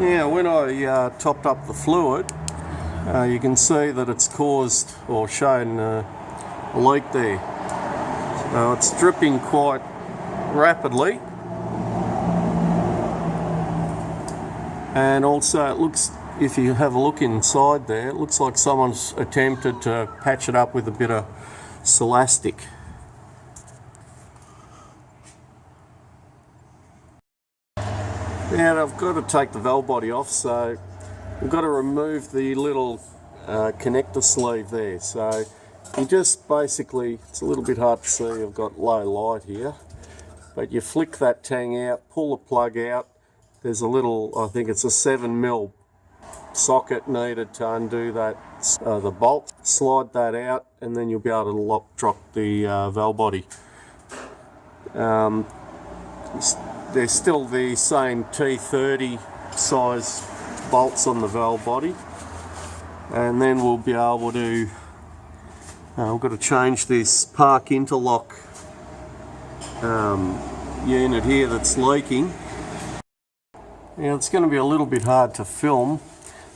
Now when I topped up the fluid, you can see that it's caused or shown a leak there. So it's dripping quite rapidly, and also it looks, if you have a look inside there, it looks like someone's attempted to patch it up with a bit of Celastic. Now I've got to take the valve body off, so we've got to remove the little connector sleeve there. So you just basically, it's a little bit hard to see, I've got low light here, but you flick that tang out, pull the plug out. There's a little, I think it's a 7mm socket needed to undo that, the bolt. Slide that out and then you'll be able to drop the valve body. They're still the same T30 size bolts on the valve body, and then we'll be able to, we've got to change this park interlock unit here that's leaking. Now it's going to be a little bit hard to film,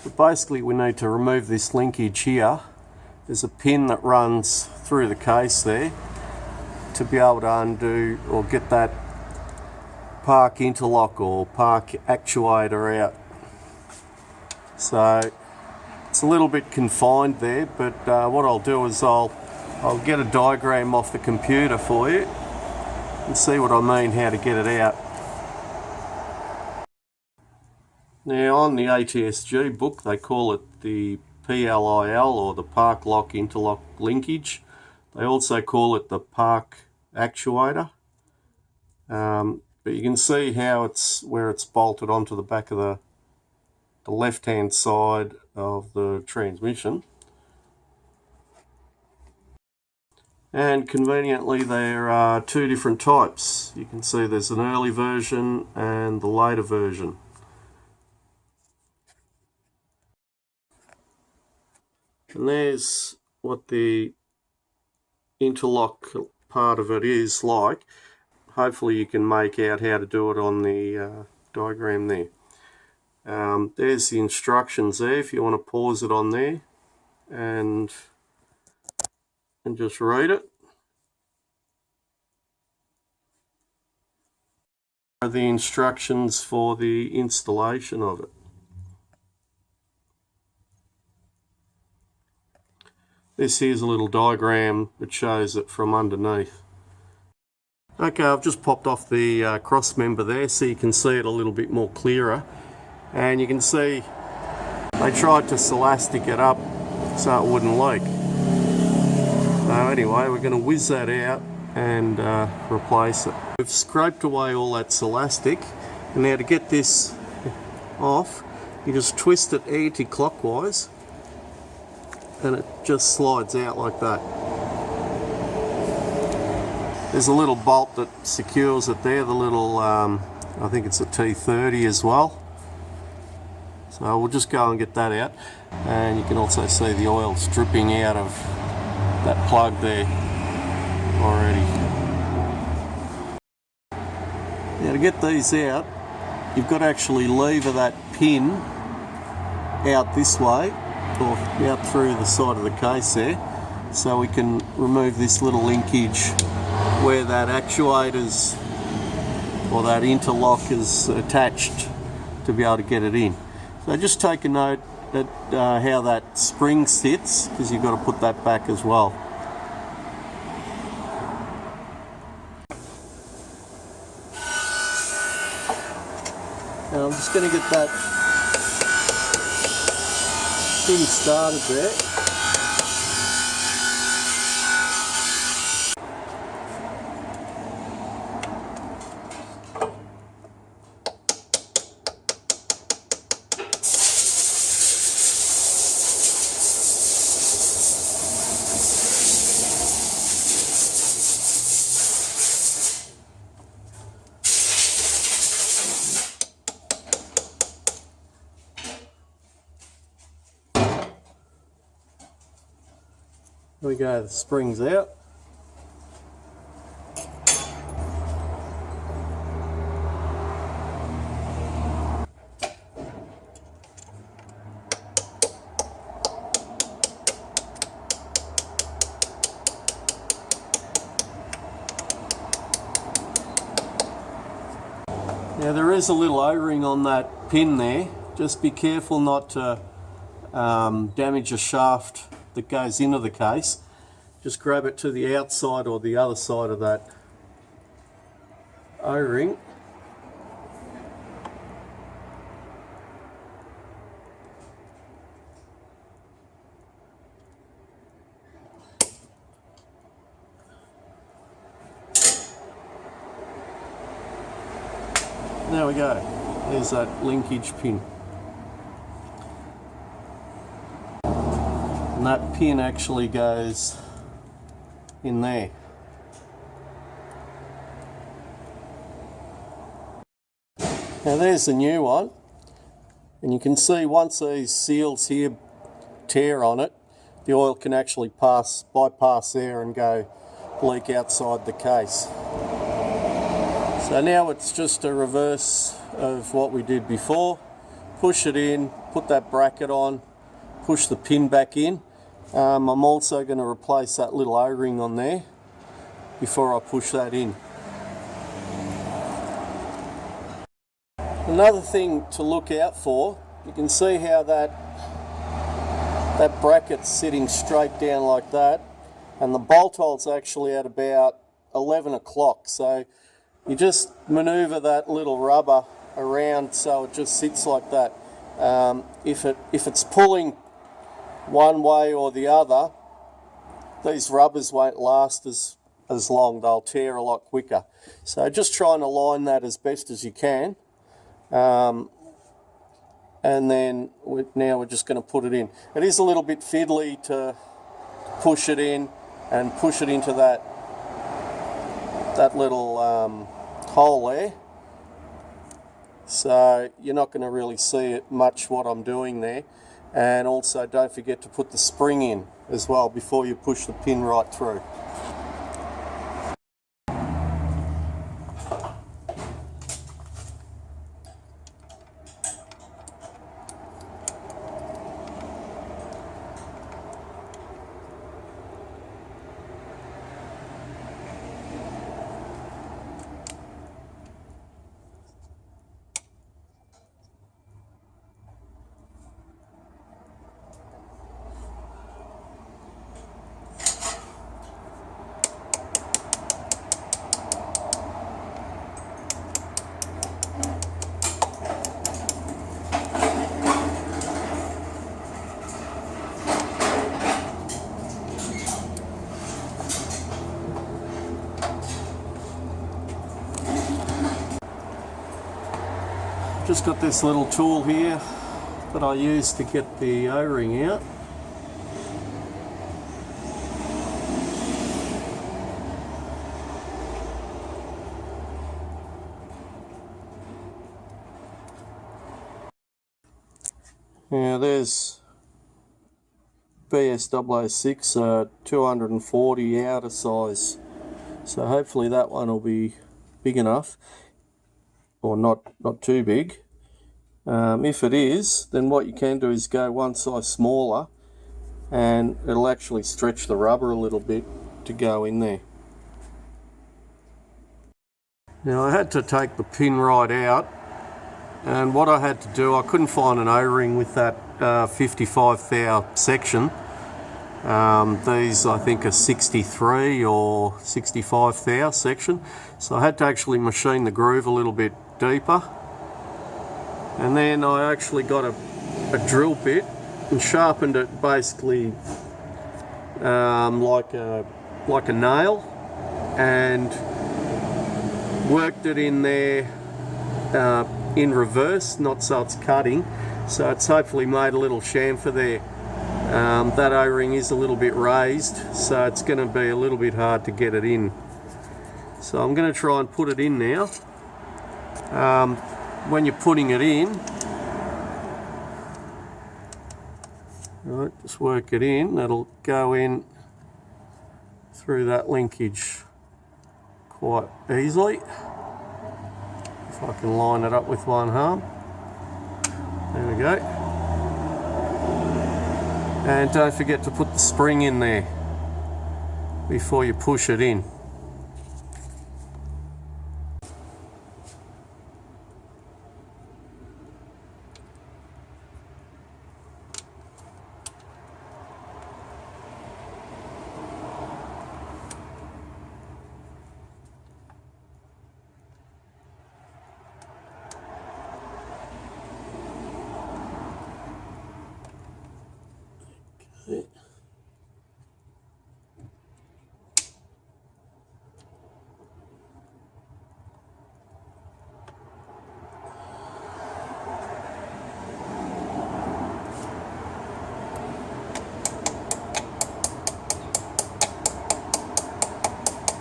but basically we need to remove this linkage here. There's a pin that runs through the case there to be able to undo or get that park interlock or park actuator out. So it's a little bit confined there, but what I'll do is I'll get a diagram off the computer for you and see what I mean, how to get it out. Now on the ATSG book they call it the PLIL, or the park lock interlock linkage. They also call it the park actuator. But you can see how it's, where it's bolted onto the back of the left hand side of the transmission. And conveniently there are two different types. You can see there's an early version and the later version. And there's what the interlock part of it is like. Hopefully you can make out how to do it on the diagram there. There's the instructions there if you want to pause it on there and just read it. The instructions for the installation of it. This here's a little diagram that shows it from underneath. Okay, I've just popped off the cross member there so you can see it a little bit more clearer, and you can see they tried to Celastic it up so it wouldn't leak. So anyway, we're going to whiz that out and replace it. We've scraped away all that Celastic, and now to get this off you just twist it anti-clockwise and it just slides out like that. There's a little bolt that secures it there, the little, I think it's a T30 as well. So we'll just go and get that out. And you can also see the oil dripping out of that plug there already. Now to get these out, you've got to actually lever that pin out this way, or out through the side of the case there, so we can remove this little linkage where that actuator's or that interlock is attached to be able to get it in. So just take a note at how that spring sits, because you've got to put that back as well. Now I'm just going to get that thing started there. There we go, the spring's out. Now there is a little O-ring on that pin there. Just be careful not to damage a shaft that goes into the case. Just grab it to the outside or the other side of that O-ring. There we go. There's that linkage pin. And that pin actually goes in there. Now there's the new one, and you can see once these seals here tear on it, the oil can actually bypass there and go leak outside the case. So now it's just a reverse of what we did before. Push it in, put that bracket on, push the pin back in. I'm also going to replace that little O-ring on there before I push that in. Another thing to look out for, you can see how that bracket's sitting straight down like that, and the bolt hole's actually at about 11 o'clock. So you just manoeuvre that little rubber around so it just sits like that. If it's pulling one way or the other, these rubbers won't last as long. They'll tear a lot quicker. So just try and align that as best as you can. And then now we're just going to put it in. It is a little bit fiddly to push it in and push it into that little hole there. So you're not going to really see it much what I'm doing there. And also don't forget to put the spring in as well before you push the pin right through. Just got this little tool here that I use to get the O-ring out. Now there's BS006 240 outer size, so hopefully that one will be big enough, or not too big. If it is, then what you can do is go one size smaller, and it'll actually stretch the rubber a little bit to go in there. Now I had to take the pin right out, and what I had to do, I couldn't find an O-ring with that 55 thou section. These I think are 63 or 65 thou section, so I had to actually machine the groove a little bit deeper, and then I actually got a drill bit and sharpened it basically like a nail, and worked it in there in reverse, not so it's cutting, so it's hopefully made a little chamfer there. That O-ring is a little bit raised, so it's going to be a little bit hard to get it in. So I'm going to try and put it in now. When you're putting it in, right, just work it in. That'll go in through that linkage quite easily. If I can line it up with one arm. There we go. And don't forget to put the spring in there before you push it in.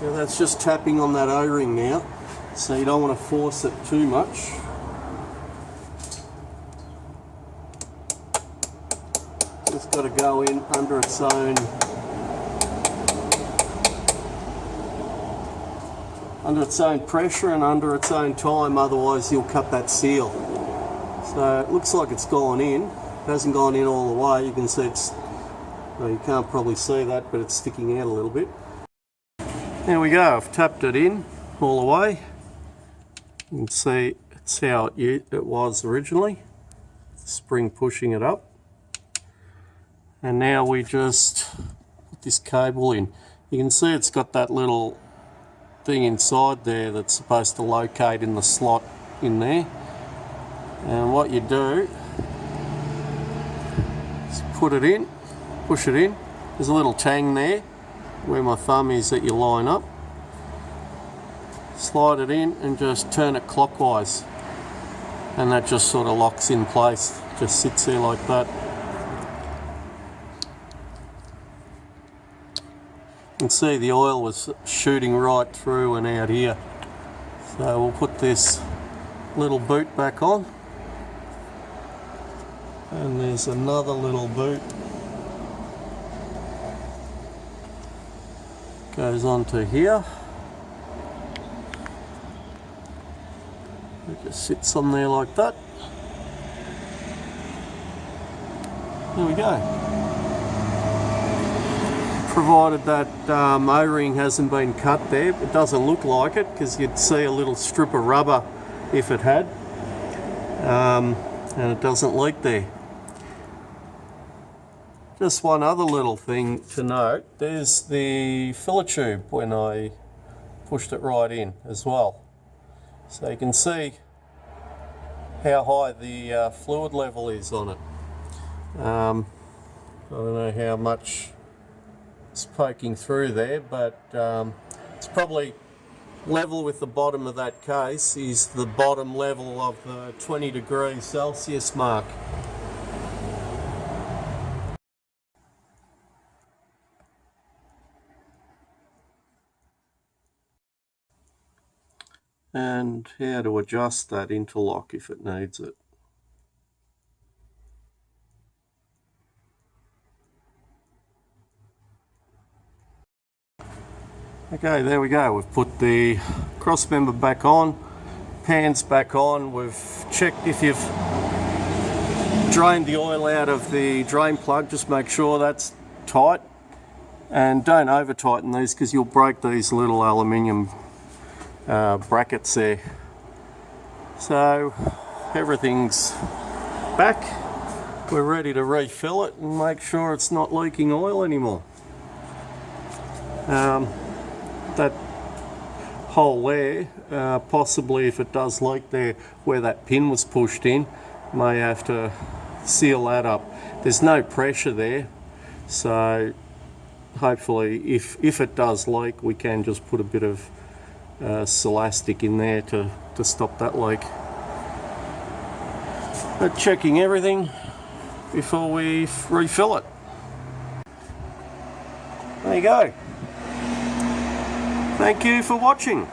Now that's just tapping on that O-ring now, so you don't want to force it too much. It's got to go in under its own pressure and under its own time, otherwise you'll cut that seal. So it looks like it's gone in. It hasn't gone in all the way. You can see it's, well, you can't probably see that, but it's sticking out a little bit. There we go, I've tapped it in all the way. You can see it's how it was originally. Spring pushing it up. And now we just put this cable in. You can see it's got that little thing inside there that's supposed to locate in the slot in there. And what you do is put it in, push it in. There's a little tang there where my thumb is that you line up. Slide it in and just turn it clockwise. And that just sort of locks in place. Just sits there like that. You can see the oil was shooting right through and out here. So we'll put this little boot back on. And there's another little boot. Goes onto here. It just sits on there like that. There we go. Provided that O-ring hasn't been cut there. It doesn't look like it because you'd see a little strip of rubber if it had. And it doesn't leak there. Just one other little thing to note, there's the filler tube when I pushed it right in as well. So you can see how high the fluid level is on it. I don't know how much it's poking through there, but it's probably level with the bottom of that case is the bottom level of the 20 degrees Celsius mark. And how to adjust that interlock if it needs it. Okay, there we go. We've put the cross member back on, pans back on. We've checked if you've drained the oil out of the drain plug. Just make sure that's tight, and don't over tighten these because you'll break these little aluminium brackets there. So everything's back. We're ready to refill it and make sure it's not leaking oil anymore. That hole there, possibly if it does leak there where that pin was pushed in, may have to seal that up. There's no pressure there, so hopefully if it does leak we can just put a bit of Silastic in there to stop that leak. But checking everything before we refill it. There you go. Thank you for watching.